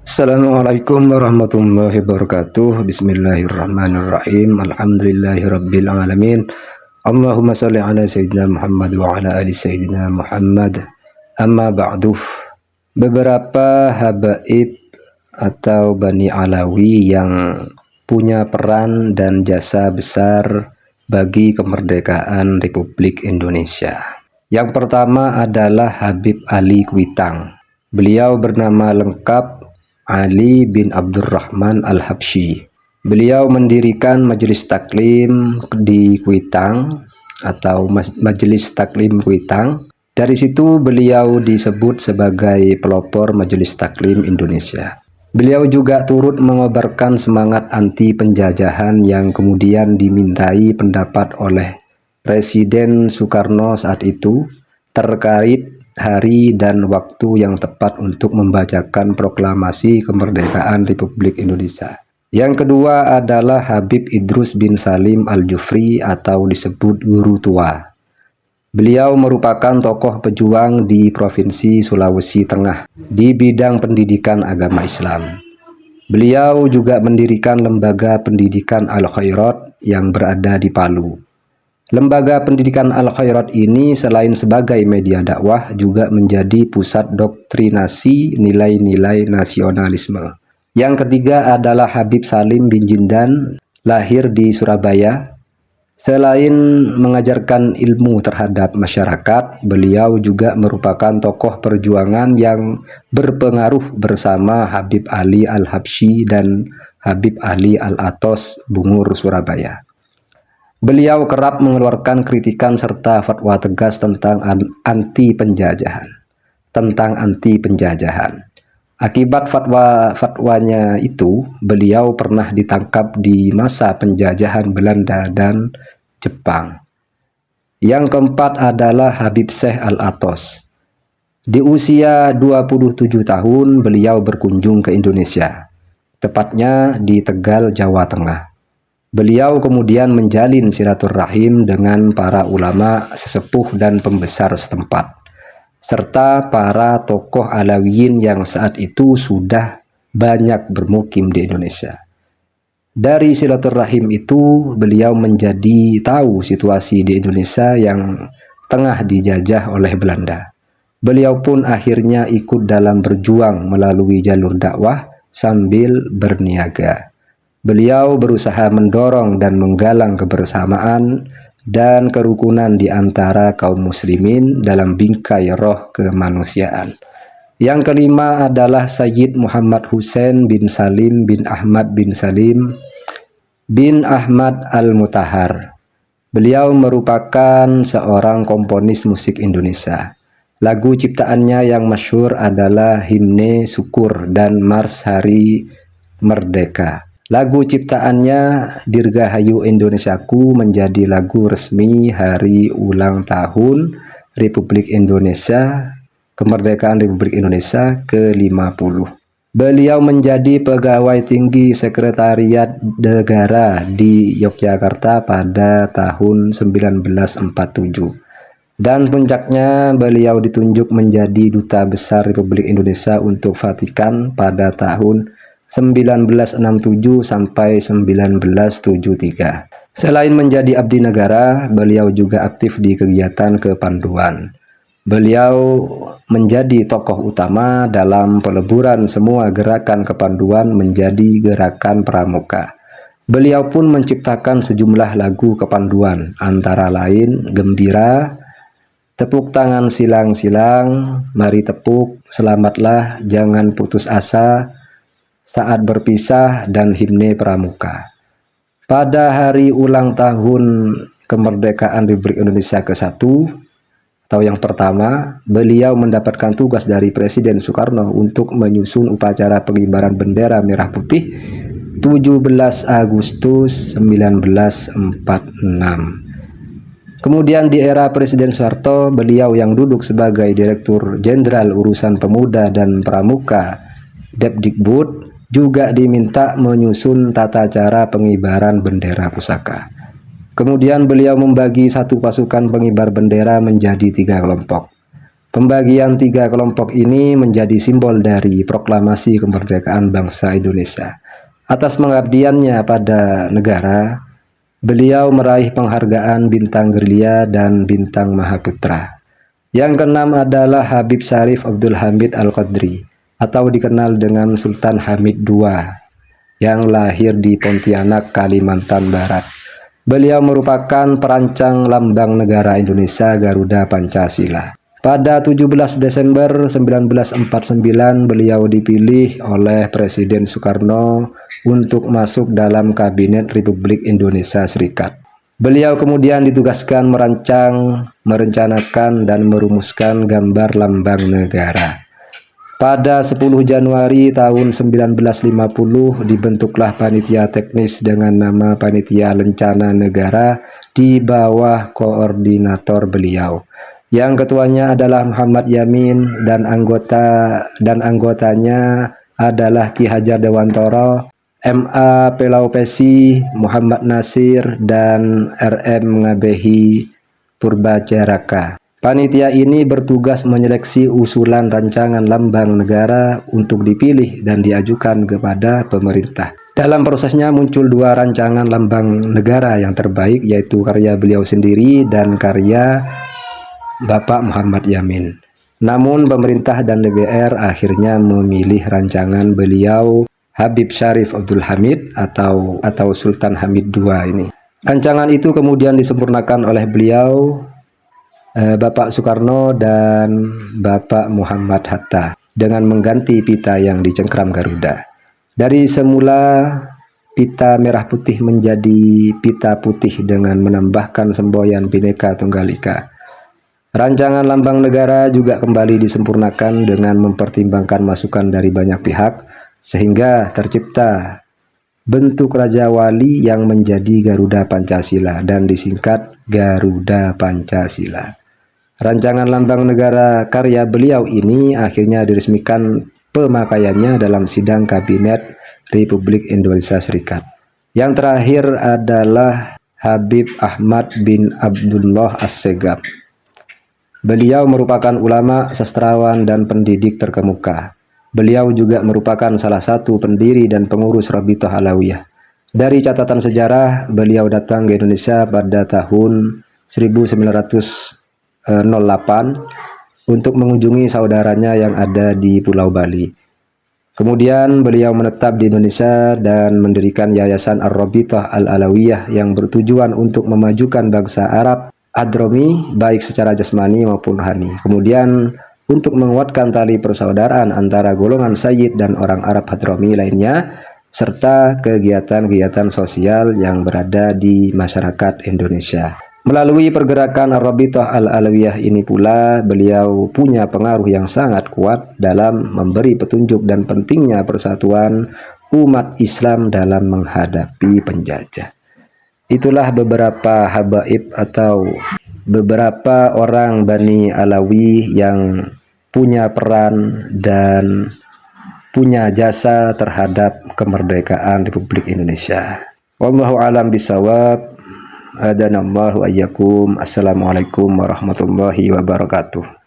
Assalamualaikum warahmatullahi wabarakatuh. Bismillahirrahmanirrahim. Alhamdulillahirabbil alamin. Allahumma shalli ala sayyidina Muhammad wa ala ali sayyidina Muhammad. Amma ba'du. Beberapa habaib atau Bani Alawi yang punya peran dan jasa besar bagi kemerdekaan Republik Indonesia. Yang pertama adalah Habib Ali Kuitang. Beliau bernama lengkap Ali bin Abdurrahman Al-Habsyi. Beliau mendirikan Majelis Taklim di Kuitang atau Majelis Taklim Kuitang. Dari situ beliau disebut sebagai pelopor Majelis Taklim Indonesia. Beliau juga turut mengobarkan semangat anti penjajahan yang kemudian dimintai pendapat oleh Presiden Soekarno saat itu terkait hari dan waktu yang tepat untuk membacakan proklamasi kemerdekaan Republik Indonesia. Yang kedua adalah Habib Idrus bin Salim Al-Jufri atau disebut Guru Tua. Beliau merupakan tokoh pejuang di Provinsi Sulawesi Tengah di bidang pendidikan agama Islam. Beliau juga mendirikan lembaga pendidikan Al-Khairat yang berada di Palu. Lembaga pendidikan Al-Khairat ini selain sebagai media dakwah juga menjadi pusat doktrinasi nilai-nilai nasionalisme. Yang ketiga adalah Habib Salim bin Jindan, lahir di Surabaya. Selain mengajarkan ilmu terhadap masyarakat, beliau juga merupakan tokoh perjuangan yang berpengaruh bersama Habib Ali Al-Habsyi dan Habib Ali Al-Atos Bungur Surabaya. Beliau kerap mengeluarkan kritikan serta fatwa tegas tentang anti penjajahan. Akibat fatwanya itu, beliau pernah ditangkap di masa penjajahan Belanda dan Jepang. Yang keempat adalah Habib Syekh Al-Atos. Di usia 27 tahun, beliau berkunjung ke Indonesia, tepatnya di Tegal, Jawa Tengah. Beliau kemudian menjalin silaturahim dengan para ulama sesepuh dan pembesar setempat, serta para tokoh Alawiyin yang saat itu sudah banyak bermukim di Indonesia. Dari silaturahim itu, beliau menjadi tahu situasi di Indonesia yang tengah dijajah oleh Belanda. Beliau pun akhirnya ikut dalam berjuang melalui jalur dakwah sambil berniaga. Beliau berusaha mendorong dan menggalang kebersamaan dan kerukunan di antara kaum muslimin dalam bingkai roh kemanusiaan. Yang kelima adalah Sayyid Muhammad Hussein bin Salim bin Ahmad bin Salim bin Ahmad Al-Mutahar. Beliau merupakan seorang komponis musik Indonesia. Lagu ciptaannya yang masyhur adalah Himne Syukur dan Mars Hari Merdeka. Lagu ciptaannya Dirgahayu Indonesiaku menjadi lagu resmi hari ulang tahun Republik Indonesia, kemerdekaan Republik Indonesia ke-50. Beliau menjadi pegawai tinggi Sekretariat Negara di Yogyakarta pada tahun 1947. Dan puncaknya beliau ditunjuk menjadi Duta Besar Republik Indonesia untuk Vatikan pada tahun 1967 sampai 1973. Selain menjadi abdi negara, beliau juga aktif di kegiatan kepanduan. Beliau menjadi tokoh utama dalam peleburan semua gerakan kepanduan menjadi gerakan pramuka. Beliau pun menciptakan sejumlah lagu kepanduan, antara lain Gembira, Tepuk Tangan Silang-Silang, Mari Tepuk, Selamatlah, Jangan Putus Asa, Saat Berpisah, dan Himne Pramuka. Pada hari ulang tahun kemerdekaan Republik Indonesia ke-1 atau yang pertama, beliau mendapatkan tugas dari Presiden Soekarno untuk menyusun upacara pengibaran bendera merah putih 17 Agustus 1946. Kemudian di era Presiden Soeharto, beliau yang duduk sebagai Direktur Jenderal Urusan Pemuda dan Pramuka Depdikbud juga diminta menyusun tata cara pengibaran bendera pusaka. Kemudian beliau membagi satu pasukan pengibar bendera menjadi 3 kelompok. Pembagian 3 kelompok ini menjadi simbol dari proklamasi kemerdekaan bangsa Indonesia. Atas pengabdiannya pada negara, beliau meraih penghargaan Bintang Gerilya dan Bintang Mahaputra. Yang keenam adalah Habib Syarif Abdul Hamid Al-Qadri atau dikenal dengan Sultan Hamid II yang lahir di Pontianak, Kalimantan Barat. Beliau merupakan perancang lambang negara Indonesia Garuda Pancasila. Pada 17 Desember 1949 beliau dipilih oleh Presiden Soekarno untuk masuk dalam Kabinet Republik Indonesia Serikat. Beliau kemudian ditugaskan merancang, merencanakan, dan merumuskan gambar lambang negara. Pada 10 Januari tahun 1950 dibentuklah panitia teknis dengan nama Panitia Lencana Negara di bawah koordinator beliau. Yang ketuanya adalah Muhammad Yamin dan anggotanya adalah Ki Hajar Dewantoro, M.A. Pelaupesi, Muhammad Nasir, dan R.M. Ngabehi Purbajaraka. Panitia ini bertugas menyeleksi usulan rancangan lambang negara untuk dipilih dan diajukan kepada pemerintah. Dalam prosesnya muncul 2 rancangan lambang negara yang terbaik, yaitu karya beliau sendiri dan karya Bapak Muhammad Yamin. Namun pemerintah dan DPR akhirnya memilih rancangan beliau Habib Syarif Abdul Hamid atau Sultan Hamid II ini. Rancangan itu kemudian disempurnakan oleh beliau, Bapak Soekarno dan Bapak Muhammad Hatta dengan mengganti pita yang dicengkram Garuda. Dari semula pita merah putih menjadi pita putih dengan menambahkan semboyan Bhinneka Tunggal Ika. Rancangan lambang negara juga kembali disempurnakan dengan mempertimbangkan masukan dari banyak pihak sehingga tercipta bentuk Raja Wali yang menjadi Garuda Pancasila dan disingkat Garuda Pancasila. Rancangan lambang negara karya beliau ini akhirnya diresmikan pemakaiannya dalam sidang Kabinet Republik Indonesia Serikat. Yang terakhir adalah Habib Ahmad bin Abdullah As-Segaf. Beliau merupakan ulama, sastrawan, dan pendidik terkemuka. Beliau juga merupakan salah satu pendiri dan pengurus Rabithah Alawiyah. Dari catatan sejarah, beliau datang ke Indonesia pada tahun 1908 untuk mengunjungi saudaranya yang ada di Pulau Bali. Kemudian beliau menetap di Indonesia dan mendirikan Yayasan Ar-Rabithah Al-Alawiyah yang bertujuan untuk memajukan bangsa Arab Hadromi baik secara jasmani maupun rohani. Kemudian untuk menguatkan tali persaudaraan antara golongan Sayyid dan orang Arab Hadromi lainnya, serta kegiatan-kegiatan sosial yang berada di masyarakat Indonesia. Melalui pergerakan Ar-Rabithah Al-Alawiyah ini pula, beliau punya pengaruh yang sangat kuat dalam memberi petunjuk dan pentingnya persatuan umat Islam dalam menghadapi penjajah. Itulah beberapa habaib atau beberapa orang Bani Alawi yang punya peran dan punya jasa terhadap kemerdekaan Republik Indonesia. Wallahu a'lam bishawab. Hadanallahu ayyakum. Assalamualaikum warahmatullahi wabarakatuh.